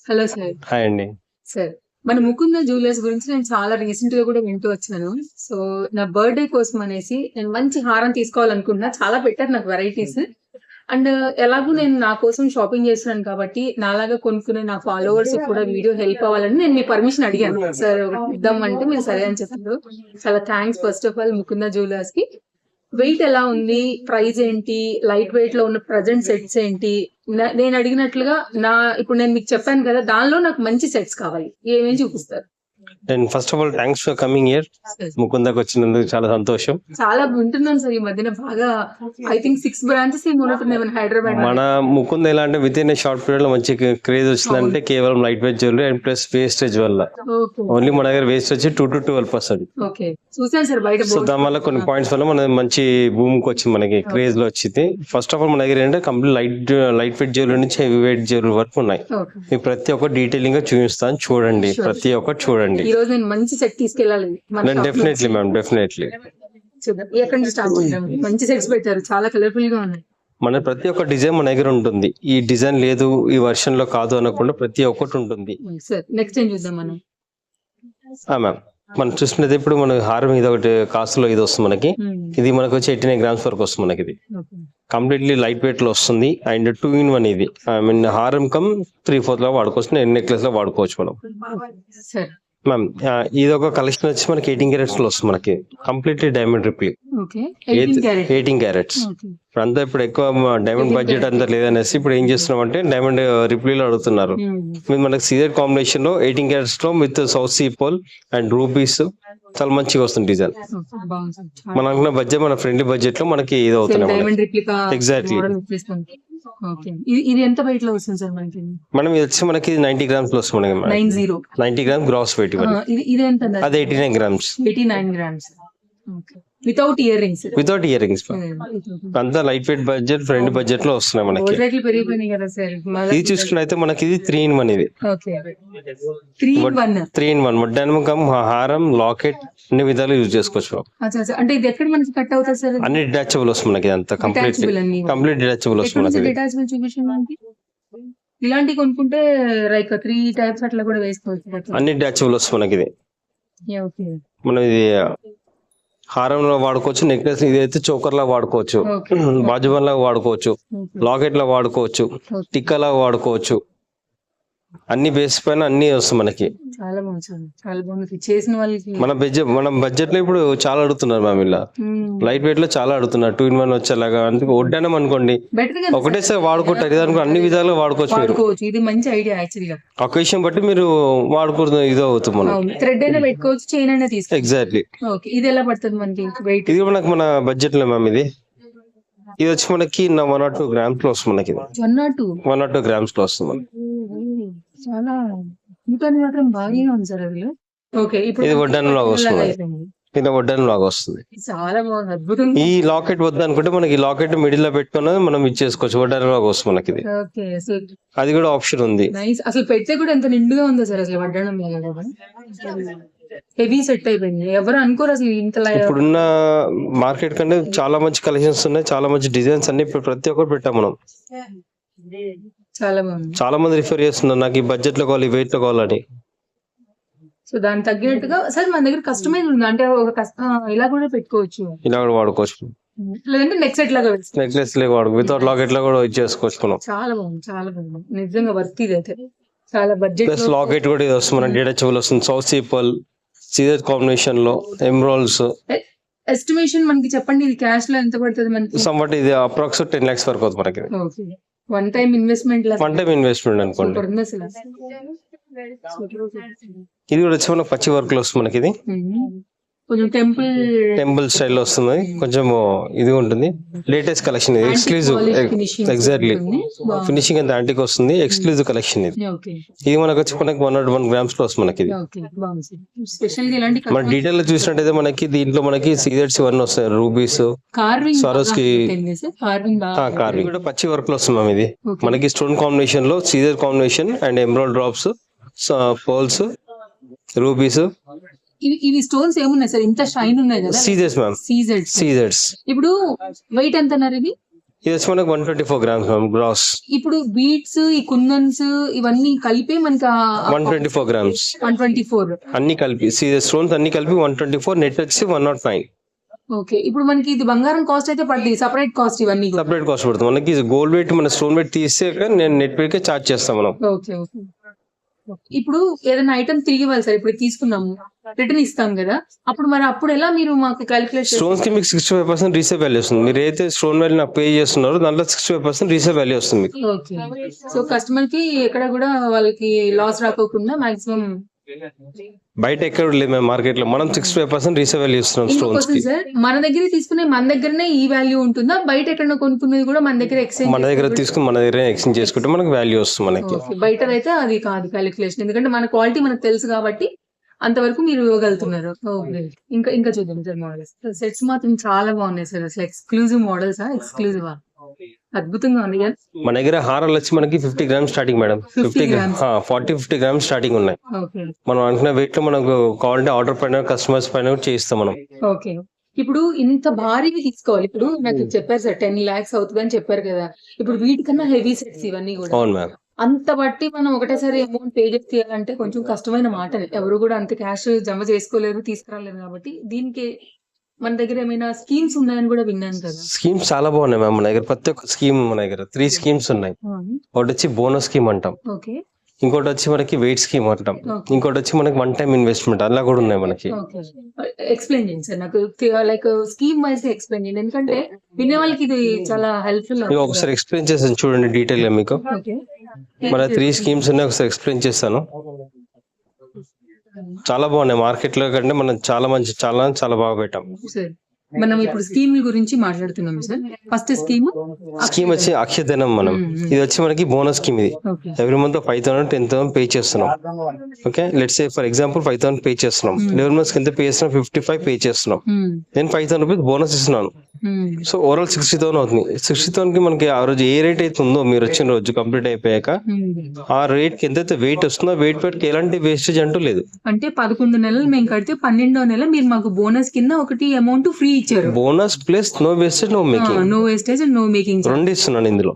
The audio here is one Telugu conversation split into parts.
Hello sir. హాయ్ అండి. సార్, మన ముకుంద జ్యువెలర్స్ గురించి నేను చాలా రీసెంట్‌గా కూడా వింటూ వచ్చాను. సో, నా బర్త్‌డే కోసం అనేసి నేను మంచి హారం తీసుకోవాలనుకుంటున్నా. చాలా పెట్టారు నాకు వెరైటీస్. అండ్ ఎలాగో నేను నా కోసం షాపింగ్ చేస్తున్నాను కాబట్టి, నాలాగా కొనుక్కునే నా ఫాలోవర్స్ కూడా వీడియో హెల్ప్ అవ్వాలని నేను మీ పర్మిషన్ అడిగాను. సార్ ఒకటి ఇద్దామంటే మీరు సరే అని చెప్పారు. చాలా thanks first of all Mukunda జ్యువెలర్స్‌కి. వెయిట్ ఎలా ఉంది? ప్రైస్ ఏంటి? లైట్ వెయిట్‌లో ఉన్న ప్రెజెంట్ సెట్స్ ఏంటి? నేను అడిగినట్లుగా ఇప్పుడు నేను మీకు చెప్పాను కదా! దానిలో నాకు మంచి సెట్స్ కావాలి. ఏమేమి చూపిస్తారు? And first of all thanks for coming here. ముకుందకు వచ్చినందుకు చాలా సంతోషం. చాలా వింటున్నాను సార్ ఈ మధ్యన బాగా. ఐ థింక్ 6 బ్రాంచెస్ ఏమో ఉన్నట్టున్నాయి మన హైదరాబాద్. మన ముకుంద ఎలా అంటే with in a short period లో మంచి క్రేజ్ వచ్చిందంటే కేవలం light weight jewellery and plus wastage వల్ల. ఓన్లీ మన దగ్గర వేస్ట్ వచ్చి 2 to 12%. ఓకే, చూసాను సార్ బయట. సో దాని వల్ల కొన్ని పాయింట్స్ వల్ల మన మంచి భూమ్ కి వచ్చింది, మనకి క్రేజ్ లో వచ్చింది. ఫస్ట్ ఆఫ్ ఆల్ మన దగ్గర ఏంటంటే కంప్లీట్ లైట్ వెయిట్ జ్యువెలరీ నుంచి హెవీ వెయిట్ జ్యువెలరీ వరకు ఉన్నాయి. మీకు ప్రతి ఒక్క డీటెయిలింగ్ గా చూపిస్తాను, చూడండి. ప్రతి ఒక్కటి చూడండి. ఈ రోజు నేను మంచి సెట్ తీసుకెళ్ళాలి. Definitely ma'am, definitely. ఎక్కడి నుంచి స్టార్ట్ చేద్దాం? మంచి సెట్స్ పెట్టారు, చాలా కలర్ఫుల్ గా ఉన్నాయి. మన ప్రతి ఒక్క డిజైన్ మన దగ్గర ఉంటుంది. ఈ డిజైన్ లేదు, ఈ వర్షన్ లో కాదు అనకుండా ప్రతి ఒక్కటి ఉంటుంది. సార్ నెక్స్ట్ ఏం చూద్దాం మనం? మ్యామ్, మనం చూసుకున్నది ఇప్పుడు మన హారం ఇది ఒకటి కాస్ట్ లో ఇది వస్తుంది మనకి. ఇది మనకు వచ్చి 89 గ్రామ్స్ వరకు వస్తుంది మనకి. ఇది కంప్లీట్లీ లైట్ వెయిట్ లో వస్తుంది అండ్ 2-in-1 ఇది. ఐ మీన్ హారం కమ్ 3/4 లో వాడుకోవచ్చు, నెక్లెస్ లో వాడుకోవచ్చు మనం. మ్యామ్, ఇది ఒక కలెక్షన్ వచ్చి మనకి 18 క్యారెట్స్ లో వస్తుంది మనకి. Completely diamond రిప్లీ. 18 క్యారెట్స్. అంతా ఇప్పుడు ఎక్కువ డైమండ్ బడ్జెట్ అంతా లేదనేసి ఇప్పుడు ఏం చేస్తున్నాం అంటే డైమండ్ రిప్లీలో అడుగుతున్నారు. మనకి సీజర్ కాంబినేషన్ లో 18 క్యారెట్స్ లో with south sea pearl and rubies చాలా మంచిగా వస్తుంది డిజైన్. మన అనుకున్న బడ్జెట్, మన ఫ్రెండ్లీ బడ్జెట్ లో మనకి ఇది అవుతున్నాయి. ఎగ్జాక్ట్లీ. ఇది ఎంత వెయిట్ లో వస్తుంది సార్ మనకి? మనం ఇది వచ్చి మనకి 90 గ్రామ్స్ లో వస్తుంది మనకి. 90 గ్రామ్స్ గ్రాస్ వెయిట్. ఇది ఎంత? అది 89 grams. 89 grams. Without earrings. Without earrings. అంతా light weight budget, friend budget లో వస్తున్నాయి మనకి. ఇది చూసుకున్నైతే మనకి ఇది 3-in-1 ఇది. 3-in-1 వడ్డానం హారం, లాకెట్ అన్ని విధాలు యూజ్ చేసుకోవచ్చు. అంటే ఇది ఎక్కడ మనకి కట్ అవుతుంది సార్? అన్ని డిటాచబుల్ వస్తుంది మనకి. అంతా కంప్లీట్ డిటాచబుల్ వస్తుంది మనకి. ఇలాంటి కొనుక్కుంటే లైక్ 3 టైప్స్ అట్లా కూడా వేసుకోవచ్చు. అన్ని డిటాచబుల్ వస్తుంది మనకి. ఇది మనం ఇది హారంలో వాడుకోవచ్చు, నెక్లెస్ ఇదైతే చోకర్ లా వాడుకోవచ్చు, బాజుబన్ లాగా వాడుకోవచ్చు, లాకెట్ లా వాడుకోవచ్చు, టిక్కా లాగా వాడుకోవచ్చు. అన్ని బేస్ పైన అన్ని వస్తుంది మనకి. మన బడ్జెట్ లో ఇప్పుడు చాలా అడుగుతున్నారు మ్యామ్. ఇలా లైట్ వెయిట్ లో చాలా అడుగుతున్నారు. 2-in-1 వచ్చేలాగా. అందుకే వడ్డానం అనుకోండి ఒకటేసారి వాడుకుంటారు. ఇది అన్ని విధాలుగా వాడుకోవచ్చు మీరు. ఇది మంచి ఐడియా యాక్చువల్గా. ఒకేషన్ బట్టి మీరు వాడుకుంటున్న ఇది అవుతుంది మనం. థ్రెడ్ అయినా పెట్టుకోవచ్చు, చైన్ అయినా తీసుకోవచ్చు. ఎగ్జాక్ట్లీ. ఇది ఎలా పడుతుంది మనకి వెయిట్? ఇది మనకి మన బడ్జెట్ లో మ్యామ్. ఇది వచ్చి మనకి 1 or 2 గ్రామ్స్ లో వస్తుంది మనకి. 1 or 2 గ్రామ్స్ లో వస్తుంది మనకి. చాలా మాత్రం బాగా ఉంది సార్ అది. ఓకే, ఇప్పుడు ఇది వడ్డానం లాగా వస్తుంది. ఇది వడ్డానం లాగా వస్తుంది. చాలా బాగుంది, అద్భుతంగా. ఈ లాకెట్ వద్ద అనుకుంటే మనకి లాకెట్ మిడిల్ లో పెట్టుకుని మనం ఇచ్చేసుకోవచ్చు. వడ్డానం లాగా వస్తుంది మనకి. ఇది అది కూడా ఆప్షన్ ఉంది. అసలు పెడితే కూడా ఎంత నిండుగా ఉందో సార్ అసలు వడ్డానం లాగా. హెవీ సెట్ అయిపోయింది. ఎవరు అనుకోరు అసలు ఇంత. ఇప్పుడున్న మార్కెట్ కంటే చాలా మంచి కలెక్షన్స్ ఉన్నాయి, చాలా మంచి డిజైన్స్ అన్ని ప్రతి ఒక్కరు పెట్టాం మనం. చాలా బాగుంది. చాలా మంది రిఫర్ చేస్తున్నారు నాకు ఈ బడ్జెట్ లో కావాలి, వెయిట్ లో కావాలని. సో దానికి తగ్గట్టుగా సార్ మన దగ్గర కస్టమైజ్ ఉంది. అంటే ఇలా కూడా పెట్టుకోవచ్చు, ఇలా కూడా వాడుకోవచ్చు, లేదంటే నెక్లెస్ లాగా వితౌట్ లాకెట్ లా కూడా చేసుకోవచ్చు మనం. చాలా బాగుంది, చాలా బాగుంది నిజంగా. వర్త్ ఇది అయితే చాలా బడ్జెట్. ప్లస్ లాకెట్ కూడా ఇది వస్తుంది మనకి. డిటాచబుల్ వస్తుంది, సౌత్ సీపల్ సీజర్ కాంబినేషన్ లో, ఎమరాల్డ్స్. ఎస్టిమేషన్ మనకి చెప్పండి, ఇది క్యాష్ లో ఎంత పడుతుంది మనకి? సంబట్ ఇది అప్రాక్స్ 10 lakhs వరకు అవుతుంది మనకి. వన్ టైం ఇన్వెస్ట్మెంట్ అనుకోండి. ఇది కూడా వచ్చి మనకి పచ్చి వర్క్ లో వస్తుంది మనకి. ఇది కొంచెం టెంపుల్ స్టైల్ వస్తుంది, కొంచెం ఇది ఉంటుంది. లేటెస్ట్ కలెక్షన్ ఇది, ఎక్స్క్లూజివ్. ఎగ్జాక్ట్లీ. ఫినిషింగ్ అంత యాంటిక్ వస్తుంది, ఎక్స్క్లూజివ్ కలెక్షన్ ఇది. ఇది మనకు వచ్చి మనకి 1 or 1 గ్రామ్స్ లో వస్తుంది మనకి. మన డీటెయిల్ లో చూసినట్టయితే మనకి దీంట్లో మనకి సీజర్స్ ఇవన్నీ వస్తాయి, రూబీస్, సరోస్ కి కార్వింగ్ కూడా పచ్చి వర్క్ లో వస్తుంది మ్యామ్. ఇది మనకి స్టోన్ కాంబినేషన్ లో సీజర్ combination and emerald drops, pearls, rubies. ఇవి స్టోన్స్ ఏమున్నాయి సార్? ఇంత షైన్ ఉన్నాయి కదా. సీజర్స్ మ్యామ్. సీజర్స్. ఇప్పుడు వెయిట్ ఎంత అన్నారు? ఇది వచ్చి మనకు 124 గ్రామ్స్ మ్యామ్ గ్రాస్. ఇప్పుడు బీట్స్, ఈ కుందన్స్ ఇవన్నీ కలిపి మనకి 124 గ్రామ్స్ 124. అన్ని కలిపి స్టోన్స్ అన్ని కలిపి 124, నెట్ వచ్చి 109. ఓకే, ఇప్పుడు మనకి ఇది బంగారం కాస్ట్ అయితే పడుతుంది, సపరేట్ కాస్ట్ ఇవన్నీ కూడా. సపరేట్ కాస్ట్ పడుతుంది మనకి. గోల్డ్ వెయిట్ మన స్టోన్ వెయిట్ తీసాక నేను నెట్ వెయిట్ ఛార్జ్ చేస్తాం మనం. Okay okay. ఇప్పుడు ఏదైనా ఐటమ్ తిరిగి ఇవ్వాలి సార్, ఇప్పుడు తీసుకున్నాము రిటర్న్ ఇస్తాం కదా, అప్పుడు మరి అప్పుడు ఎలా మీరు మాకు క్యాలిక్యులేషన్? స్టోన్స్ కి మీకు 65% రీసేల్ వాల్యూ వస్తుంది. మీరు అయితే స్టోన్ వాల్యూ నాకు పే చేస్తున్నారో దాంట్లో 65% రీసేల్ వాల్యూ వస్తుంది మీకు. ఓకే, సో కస్టమర్ కి ఎక్కడ కూడా వాళ్ళకి లాస్ రాకోకుండా మాక్సిమం. బయట ఎక్కడ లేదు మేము మార్కెట్ లో, మనం 65% రీసేల్ వాల్యూ ఇస్తున్నాం స్టోన్స్ కి. సార్ మన దగ్గర తీసుకునే మన దగ్గరనే ఈ వాల్యూ ఉంటుందా, బయట ఎక్కడ కొనుక్కునేది కూడా మన దగ్గర ఎక్స్చేంజ్? మన దగ్గర తీసుకుని మన దగ్గర ఎక్స్చేంజ్ చేసుకుంటే మనకు వాల్యూ వస్తుంది మనకి. బయట అయితే అది కాదు క్యాలిక్యులేషన్, ఎందుకంటే మన క్వాలిటీ మనకు తెలుసు కాబట్టి అంతవరకు మీరు ఇవ్వగలుగుతున్నారు. ఇంకా ఇంకా చూద్దాం సార్ మోడల్స్. సెట్స్ మాత్రం చాలా బాగున్నాయి సార్, అసలు ఎక్స్క్లూజివ్ మోడల్స్. ఎక్స్క్లూజివ్ అద్భుతంగా ఉంది కదా. మన దగ్గర హారాలు వచ్చి మనకి 50 grams starting madam. 50 grams starting ఉన్నాయి. మనం అనుకున్న వెయిట్ లో మనకు కావాలంటే ఆర్డర్ పైన కస్టమర్స్ పైన కూడా చేయిస్తాం మనం. ఓకే, ఇప్పుడు ఇంత భారీగా తీసుకోవాలి, ఇప్పుడు నాకు చెప్పారు సార్ 10 lakhs అవుతుంది అని చెప్పారు కదా, ఇప్పుడు వీటికన్నా హెవీ సెట్స్ ఇవన్నీ కూడా. అవును మ్యామ్. అంత బట్టి మనం ఒకటేసారి అమౌంట్ పే చేసి తీయాలంటే కొంచెం కష్టమైన మాట. ఎవరు కూడా అంత క్యాష్ జమ చేసుకోలేరు, తీసుకురాలేరు. కాబట్టి దీనికి మన దగ్గర ఏమైనా స్కీమ్స్ ఉన్నాయని కూడా విన్నాను కదా. స్కీమ్స్ చాలా బాగున్నాయి మ్యామ్ మన దగ్గర. ప్రతి ఒక్క స్కీమ్ మన దగ్గర 3 స్కీమ్స్ ఉన్నాయి. ఒకటి వచ్చి బోనస్ స్కీమ్ అంటాం, ఓకే. ఇంకోటి వచ్చి మనకి వెయిట్ స్కీమ్ అంటాం, ఇంకోటి వచ్చి మనకి 1 time ఇన్వెస్ట్మెంట్ అలా కూడా ఉన్నాయి మనకి. ఎక్స్ప్లెయిన్ చేయండి సార్ నాకు, లైక్ స్కీమ్ వైజ్ ఎక్స్ప్లెయిన్ చేయండి, ఎందుకంటే వినే వాళ్ళకి ఇది చాలా హెల్ప్ఫుల్. ఒకసారి ఎక్స్ప్లెయిన్ చేస్తాను చూడండి డీటెయిల్ గా మీకు. మన 3 స్కీమ్స్ ఉన్నాయి, ఒకసారి ఎక్స్ప్లెయిన్ చేస్తాను. చాలా బాగున్నాయి మార్కెట్ లో కంటే మనం చాలా మంచి చాలా బాగా పెట్టాం. మనం ఇప్పుడు స్కీమ్ గురించి మాట్లాడుతున్నాం సార్. ఫస్ట్ స్కీమ్ వచ్చి అక్షయధనం మనం. ఇది వచ్చి మనకి బోనస్ స్కీమ్. ఇది ఎవ్రీ మంత్ 5,000 10,000 పే చేస్తున్నాం. Okay, let's say for example 5,000 pay చేస్తున్నాం. 11 months కింద పే చేస్తున్నాం, 55 పే చేస్తున్నాం. నేను 5,000 రూపీస్ బోనస్ ఇస్తున్నాను. సో ఓవరాల్ 60,000 అవుతుంది. 60,000 కి మనకి ఆ రోజు ఏ రేట్ అయితే ఉందో మీరు వచ్చిన రోజు కంప్లీట్ అయిపోయాక ఆ రేట్ కి ఎంతైతే వెయిట్ వస్తుందో వెయిట్ పెట్టి ఎలాంటి వేస్టేజ్ అంటూ లేదు. అంటే 11 నెలలు మేము కడితే 12వ నెల మీరు మాకు బోనస్ కింద ఒకటి అమౌంట్ ఫ్రీ ఇచ్చారు. Bonus plus no wastage no making. No wastage and no making 2 ఇస్తున్నాను ఇందులో.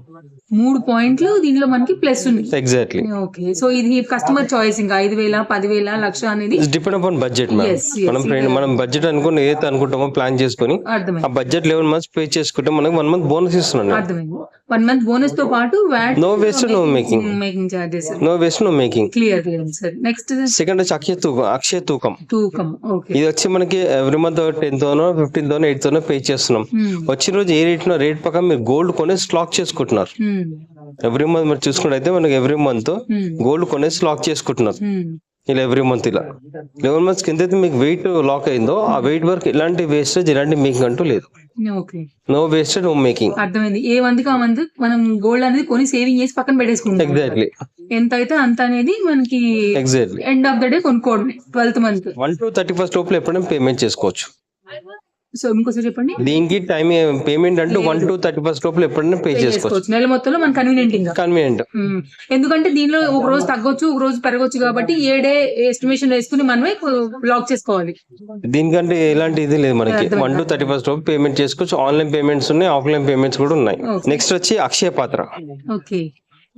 3 పాయింట్లు దీనిలో మనకి ప్లస్ ఉంది. ఎగ్జాక్ట్లీ. ఓకే, సో ఇది కస్టమర్ చాయిస్. ఇంకా 5,000 10,000 లక్ష అనేది డిపెండ్ అపాన్ బడ్జెట్. మనం బడ్జెట్ అనుకుని ఏదైతే అనుకుంటామో ప్లాన్ చేసుకుని ఆ బడ్జెట్ 11 months పే చేసుకుంటే మనకి 1 month బోనస్ ఇస్తున్నాను. అర్థమైంది. 1 month బోనస్ తో పాటు no waste no making charges. No waste no making. Clear sir. Next second వచ్చి అక్షయ తూకం. ఓకే, ఇది వచ్చి మనకి ఎవ్రీ మంత్ 10,000 15,000 8,000 పే చేస్తున్నాం. వచ్చిన రోజు ఏ రేట్ రేట్ ప్రకారం మీరు గోల్డ్ కొనేసి స్లాక్ చేసుకుంటున్నారు. ఎవ్రీ మంత్ మీరు చూసుకుంటే మనకి ఎవ్రీ మంత్ గోల్డ్ కొనేసి లాక్ చేసుకుంటున్నారు. ఇలా ఎవ్రీ మంత్ ఇలా 11 months కింద అయితే మీకు వెయిట్ లాక్ అయిందో ఆ వెయిట్ వరకు ఎలాంటి వేస్టేజ్ ఎలాంటి మేకింగ్ అంటూ లేదు. No wastage no making. అర్థమైంది. ఏ మంత్కి ఆ మంత్ మనం గోల్డ్ అనేది కొని సేవింగ్ చేసి పక్కన పెట్టేసుకుంటాం. ఎగ్జాక్ట్లీ. ఎంత అయితే అంత అనేది మనకి exactly end of the day కొనుక్కోవడం. 12th month 1 to 31st లోపల ఎప్పుడైనా పేమెంట్ చేసుకోవచ్చు. సో ఇంకోసారి చెప్పండి. దీనికి టైం పేమెంట్ అంటూ 1 to 31st లోపల ఎప్పుడైనా పే చేసుకోవచ్చు. నెల మొత్తంలో మనకు కన్వీనియంట్. ఎందుకంటే దీనిలో ఒక రోజు తగ్గొచ్చు ఒక రోజు పెరగొచ్చు కాబట్టి ఏ డే ఎస్టిమేషన్ వేసుకుని మనమే బ్లాక్ చేసుకోవాలి. దీనికంటే ఎలాంటి ఇది లేదు మనకి. 1 to 31st లోపు పేమెంట్ చేసుకోవచ్చు. ఆన్లైన్ పేమెంట్స్ ఉన్నాయి, ఆఫ్లైన్ పేమెంట్స్ కూడా ఉన్నాయి. నెక్స్ట్ వచ్చి అక్షయ పాత్ర. ఓకే,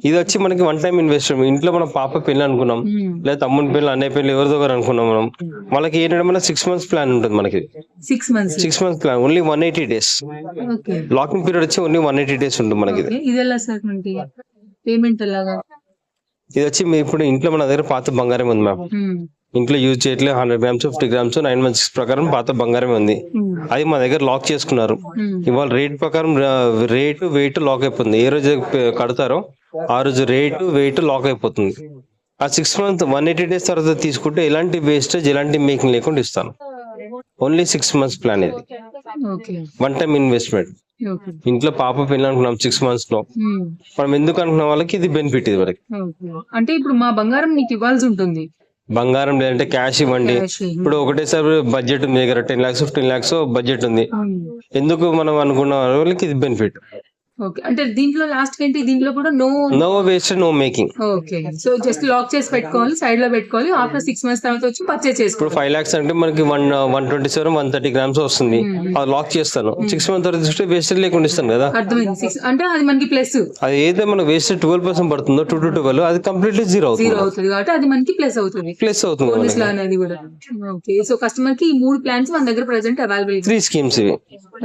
ఇది వచ్చి మనకి 1 time ఇన్వెస్ట్మెంట్. ఇంట్లో మనం పాప పెళ్లి అనుకున్నాం, లేదా తమ్ముని పెళ్లి అన్నయ్య పెళ్లి ఎవరిదో ఒకరు అనుకున్నాం మనం. వాళ్ళకి ఏంటంటే మన 6 months ప్లాన్ ఉంటుంది మనకి. 6 months plan only 180 days. Locking period వచ్చి ఓన్లీ 180 days ఉంటుంది మనకి. ఇది ఎలా సార్ మనకి పేమెంట్ ఎలాగా? ఇది వచ్చి మీ ఇప్పుడు ఇంట్లో మన దగ్గర పాత బంగారం ఉంది మ్యామ్. ఇంట్లో యూజ్ చేయట్లేదు. 100 grams 50 grams 9 months ప్రకారం పాత బంగారమే ఉంది. అది మా దగ్గర లాక్ చేసుకున్నారు. ఇవాళ రేట్ ప్రకారం రేటు వెయిట్ లాక్ అయిపోతుంది. ఏ రోజు కడతారో ఆ రోజు రేటు వెయిట్ లాక్ అయిపోతుంది. ఆ 6 months 180 days తర్వాత తీసుకుంటే ఎలాంటి వేస్టేజ్ ఎలాంటి మేకింగ్ లేకుండా ఇస్తాను. ఓన్లీ 6 months ప్లాన్ ఇది. 1 time ఇన్వెస్ట్మెంట్. ఇంట్లో పాప పెళ్లి అనుకున్నాం 6 months లో. మనం ఎందుకు అనుకున్న వాళ్ళకి ఇది బెనిఫిట్. ఇది మనకి అంటే ఇప్పుడు మా బంగారం మీకు ఇవ్వాల్సి ఉంటుంది. బంగారం లేదంటే క్యాష్ ఇవ్వండి. ఇప్పుడు ఒకటేసారి బడ్జెట్ ఉంది దగ్గర 10 lakhs 15 lakhs బడ్జెట్ ఉంది. ఎందుకు మనం అనుకున్న వాళ్ళకి ఇది బెనిఫిట్. ఓకే. అంటే దీంట్లో లాస్ట్ ఏంటి దీంట్లో కూడా no waste no making. Okay. So just lock చేసి పెట్టుకోవాలి, సైడ్ లో పెట్టుకోవాలి. ఆఫ్టర్ 6 months తర్వాత వచ్చి పర్చేస్ ఇప్పుడు చేసుకోవాలి. 5 lakhs అంటే మనకి 127 130 grams వస్తుంది. అది లాక్ చేస్తాను 6 months తర్వాత చూస్తే వేస్టేజ్ లేకుండా ఇస్తాను కదా. అర్థమైంది. 6 అంటే అది మనకి ప్లస్ అది ఏదైతే మనకు వేస్ట్ 12% పడుతుందో 2 to 12 అది కంప్లీట్లీ జీరో జీరో అవుతుంది, అవుతుంది కాబట్టి అది మనకి ప్లస్ అవుతుంది. ప్లస్ అవుతుంది బోనస్ మనకి. లా అనేది కూడా. ఓకే. సో కస్టమర్ కి ఈ 3 ప్లాన్స్ మన దగ్గర ప్రెసెంట్ అవైలబుల్. 3 schemes ఇవి.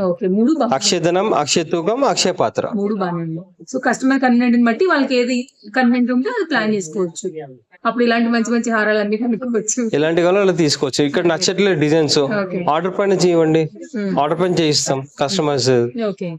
ఓకే. 3 అక్షయధనం, అక్షయ తూకం, అక్షయ పాత్ర. 3 బాగానే ఉంది. సో కస్టమర్ కన్వీనియంట్ బట్టి వాళ్ళకి ఏది కన్వీనియంట్ ఉంటే అది ప్లాన్ చేసుకోవచ్చు. అప్పుడు ఇలాంటి మంచి మంచి హారాలు అన్ని కొనుక్కోవచ్చు. ఎలాంటి కావాలో అలా తీసుకోవచ్చు. ఇక్కడ నచ్చట్లే డిజైన్స్ ఓకే. ఆర్డర్ పైన చేయండి, ఆర్డర్ పైన చేయిస్తాం. Customise okay.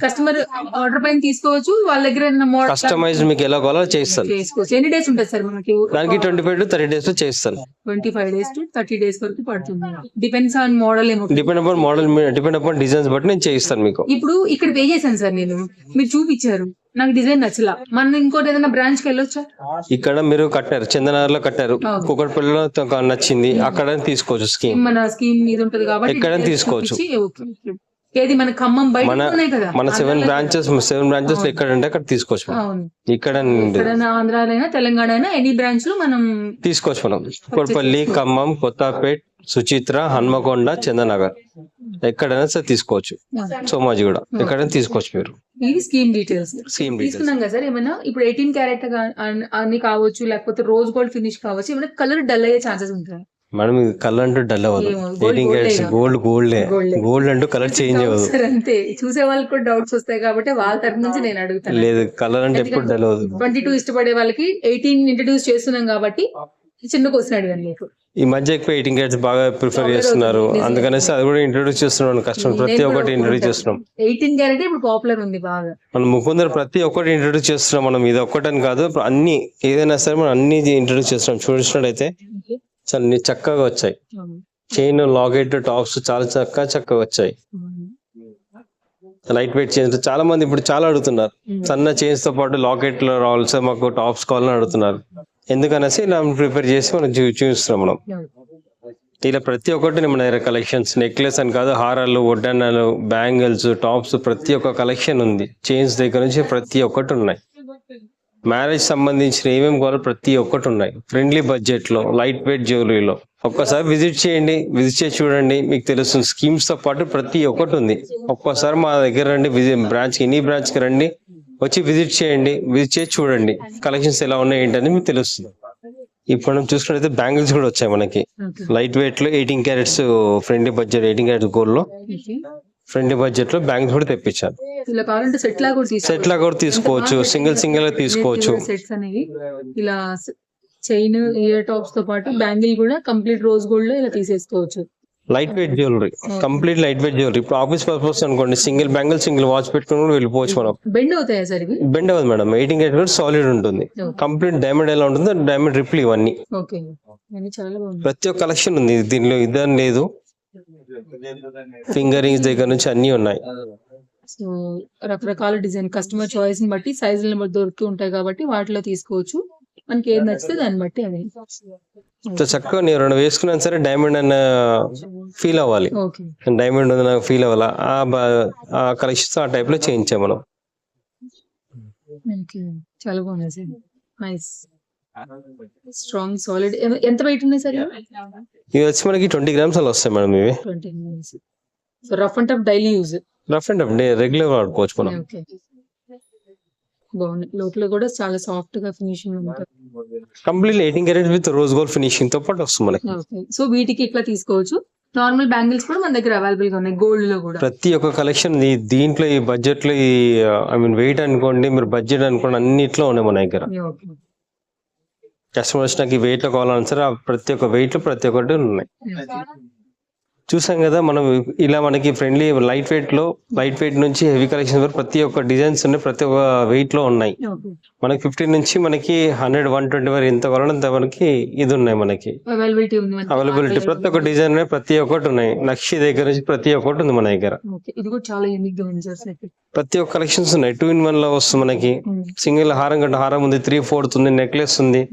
కస్టమర్ ఆర్డర్ పైన తీసుకోవచ్చు. వాళ్ళ దగ్గర ఉన్న మోడల్ కస్టమైజ్ మీకు ఎలా కావాలో చేయిస్తాను. చేసుకోవచ్చు. ఎన్ని డేస్ ఉంటుంది సార్ మనకి? దానికి 25 to 30 days లో చేయిస్తాను. 25 days to 30 days వరకు పడుతుంది. డిపెండ్స్ ఆన్ మోడల్ ఏమో. Depend upon model, depend upon designs బట్టి నేను చేయిస్తాను మీకు. ఇప్పుడు ఇక్కడ పే చేశాను సార్ నేను, మీరు చూపించారు, నాకు డిజైన్ నచ్చలా, మనం ఇంకోటి ఏదైనా బ్రాంచ్ కి వెళ్ళొచ్చా? ఇక్కడ మీరు కట్టారు, చందనగర్ లో కట్టారు, కుకట్పల్లిలో నచ్చింది, అక్కడ తీసుకోవచ్చు స్కీమ్. మన స్కీమ్ మీద ఉంటది కాబట్టి ఎక్కడైనా తీసుకోవచ్చు. చూపించి, ఓకే, ఓకే. ఏది మన ఖమ్మం బయట ఉన్నాయి కదా, మన 7 branches లో ఎక్కడ అంటే అక్కడ తీసుకోవచ్చు. అవును. ఇక్కడ ఎక్కడైనా ఆంధ్రాలైనా తెలంగాణ అయినా ఎనీ బ్రాంచ్ లో మనం తీసుకోవచ్చు. మనం కుకట్పల్లి, ఖమ్మం, కొత్తపేట్, సుచిత్ర, హన్మకొండ, చందనగర్ ఎక్కడైనా సరే తీసుకోవచ్చు. సోమాజిగూడ ఎక్కడైనా తీసుకోవచ్చు మీరు. ఇది స్కీమ్ డీటెయిల్స్ స్కీమ్ తీసుకున్నాం కదా సార్. ఏమైనా ఇప్పుడు 18 క్యారెట్ అన్ని కావచ్చు, లేకపోతే రోజ్ గోల్డ్ ఫినిష్ కావచ్చు, ఏమైనా కలర్ డల్ అయ్యే ఛాన్సెస్ ఉంటాయి? మేడం ఇది కలర్ అంటూ డల్ అవ్వదు. ఏమో, 18 carats గోల్డ్ అంటూ కలర్ చేంజ్ అవ్వదు. సార్ అంతే, చూసే వాళ్ళకి కూడా డౌట్స్ వస్తాయి కాబట్టి వాళ్ళ తరఫు నుంచి నేను అడుగుతాను. లేదు, కలర్ అంటే ఎప్పుడు డల్ అవ్వదు. 22 ఇష్టపడే వాళ్ళకి 18 ఇంట్రడ్యూస్ చేస్తున్నాం కాబట్టి చిన్న క్వశ్చన్ అడిగాను మీకు. ఈ మధ్య ఎక్కువ 18 carats బాగా ప్రిఫర్ చేస్తున్నారు, అందుకనేసి అది కూడా ఇంట్రొడ్యూస్ చేస్తున్నాం. కస్టమర్ ప్రతి ఒక్కటి ఇంట్రొడ్యూస్ చేస్తున్నాం. 18 క్యారెట్ ఇప్పుడు పాపులర్ ఉంది బాగా. మనం ముకుందర ప్రతి ఒక్కటి ఇంట్రొడ్యూస్ చేస్తున్నాం. మనం ఇది ఒక్కటని కాదు, అన్ని ఏదైనా సరే మనం అన్ని ఇంట్రొడ్యూస్ చేస్తున్నాం. చూసినట్టయితే చాలా చక్కగా వచ్చాయి. చైన్, లాకెట్, టాప్స్ చాలా చక్కగా వచ్చాయి. లైట్ వెయిట్ చైన్స్ చాలా మంది ఇప్పుడు చాలా అడుగుతున్నారు. సన్న చైన్స్ తో పాటు లాకెట్ లో రావాల్సి మాకు టాప్స్ కావాలని అడుగుతున్నారు. ఎందుకనేసి ఇలా ప్రిపేర్ చేసి మనం చూపిస్తున్నాం. మనం ఇలా ప్రతి ఒక్కటి మన దగ్గర కలెక్షన్స్, నెక్లెస్ అని కాదు, హారాలు, వడ్డానాలు, బ్యాంగిల్స్, టాప్స్ ప్రతి ఒక్క కలెక్షన్ ఉంది. చైన్స్ దగ్గర నుంచి ప్రతి ఒక్కటి ఉన్నాయి. మ్యారేజ్ సంబంధించిన ఏమేమి కావాలో ప్రతి ఒక్కటి ఉన్నాయి. ఫ్రెండ్లీ బడ్జెట్ లో, లైట్ వెయిట్ జ్యువెలరీలో ఒక్కసారి విజిట్ చేయండి, విజిట్ చేసి చూడండి, మీకు తెలుస్తుంది. స్కీమ్స్ తో పాటు ప్రతి ఒక్కటి ఉంది. ఒక్కసారి మా దగ్గర రండి, బ్రాంచ్ ఎనీ బ్రాంచ్ కి రండి, వచ్చి విజిట్ చేయండి, విజిట్ చేసి చూడండి కలెక్షన్స్ ఎలా ఉన్నాయి ఏంటని మీకు తెలుస్తుంది. ఇప్పుడు మనం చూసుకున్నట్లయితే బ్యాంగిల్స్ కూడా వచ్చాయి మనకి లైట్ వెయిట్ లో 18 carats friendly budget 18 carats gold లో ఫ్రెండ్లీ బడ్జెట్ లో బ్యాంగిల్స్ కూడా తెప్పించారు. ఇలా కావాలంటే సెట్ లాగా కూడా తీసుకోవచ్చు, సింగిల్ గా తీసుకోవచ్చు. సెట్స్ అనేవి ఇలా చైన్, ఇయర్ టాప్స్ తో పాటు బ్యాంగిల్ కూడా కంప్లీట్ రోజ్ గోల్డ్ లో ఇలా తీసేసుకోవచ్చు. Light weight jewellery, complete light weight jewellery. ఇప్పుడు ఆఫీస్ పర్పస్ అనుకోండి, సింగిల్ బ్యాంగిల్, సింగిల్ వాచ్ పెట్టుకుని కూడా వెళ్ళిపోవచ్చు. మనం బెండ్ అవుతాయా సార్ ఇవి? బెండ్ అవ్వదు మేడం. 18 carats సాలిడ్ ఉంటుంది. కంప్లీట్ డైమండ్ ఎలా ఉంటుందో డైమండ్ రిప్లు ఇవన్నీ. ఓకే, చాలా బాగుంది. ప్రతి ఒక్క కలెక్షన్ ఉంది దీనిలో, ఇదని లేదు. ఫింగర్ రింగ్స్ దగ్గర నుంచి అన్ని ఉన్నాయి. సో రకరకాల డిజైన్ కస్టమర్ చాయిస్ ని బట్టి సైజులను బట్టి దొరుకుతూ ఉంటాయి కాబట్టి వాటిలో తీసుకోవచ్చు. మనకి ఏది నచ్చితే దాన్ని బట్టి అది చక్కగా నేను 2 వేసుకున్నా సరే డైమండ్ అన్న ఫీల్ అవ్వాలి. ఓకే, డైమండ్ ఉంది నాకు ఫీల్ అవ్వాలా, ఆ కలెక్షన్స్ ఆ టైప్ లో చేయించాం మనం. చాలా బాగుంది సార్. Nice, strong, solid. ఎంత వెయిట్ ఉన్నాయి సార్? ఇవి వచ్చి మనకి 20 grams అలా వస్తాయి మేడం. ఇవి 20 grams. So rough and tough daily use, rough and tough regular వాడుకోవచ్చు మనం. ఓకే, బాగుంది. లోపల కూడా చాలా సాఫ్ట్ గా ఫినిషింగ్ ఉంటుంది. Complete 18 carats with rose gold finishing తో పాటు వస్తుంది మనకి. ఓకే, సో వీటికి ఇట్లా తీసుకోవచ్చు. నార్మల్ బ్యాంగిల్స్ కూడా మన దగ్గర అవైలబుల్ గా ఉన్నాయి, గోల్డ్ లో కూడా. ప్రతి ఒక్క కలెక్షన్ దీంట్లో ఈ బడ్జెట్ లో, ఈ వెయిట్ అనుకోండి, మీరు బడ్జెట్ అనుకోండి, అన్నిట్లో ఉన్నాయి మన దగ్గర. ఓకే, కస్టమర్స్ నాకు ఈ వెయిట్ లో కావాలని సరే ప్రతి ఒక్క వెయిట్ లో ప్రతి ఒక్కటి ఉన్నాయి. చూసాం కదా మనం, ఇలా మనకి ఫ్రెండ్లీ లైట్ వెయిట్ నుంచి హెవీ కలెక్షన్ వరకు ప్రతి ఒక్క డిజైన్స్ ఉన్నాయి, ప్రతి ఒక్క వెయిట్ లో ఉన్నాయి. మనకి 50 నుంచి మనకి 100, 120 వరకు ఎంత కావాలంటే మనకి ఇది ఉన్నాయి. మనకి అవైలబిలిటీ ప్రతి ఒక్క డిజైన్ ప్రతి ఒక్కటి ఉన్నాయి. నక్షి దగ్గర నుంచి ప్రతి ఒక్కటి ఉంది మన దగ్గర. ఇది కూడా చాలా యూనిక్ గా ఉంది సార్. ప్రతి ఒక్క కలెక్షన్స్ ఉన్నాయి. 2 in 1 లో వస్తుంది మనకి. సింగిల్ హారం కంటే హారం ఉంది, 3/4 ఉంది, నెక్లెస్ ఉంది,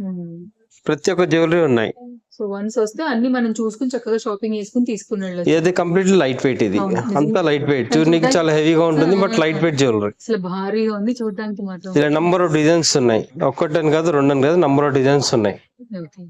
ప్రతి ఒక్క జ్యువెలరీ ఉన్నాయి. సో సో వన్స్ వస్తే అన్ని మనం చూసుకుని చక్కగా షాపింగ్ చేసుకుని తీసుకుని వెళ్ళొచ్చు. ఇది కంప్లీట్లీ లైట్ వెయిట్, ఇది అవును, నిజంగా. అంతా లైట్ వెయిట్, చూడడానికి చాలా హెవీగా ఉంటుంది బట్ లైట్ వెయిట్ జ్యువెలరీ. అసలు భారీగా ఉంది చూడడానికి మాత్రం. ఇలా నంబర్ ఆఫ్ డిజైన్స్ ఉన్నాయి, ఒక్కటని కాదు రెండని కాదు, నంబర్ ఆఫ్ డిజైన్స్ ఉన్నాయి. ఓకే.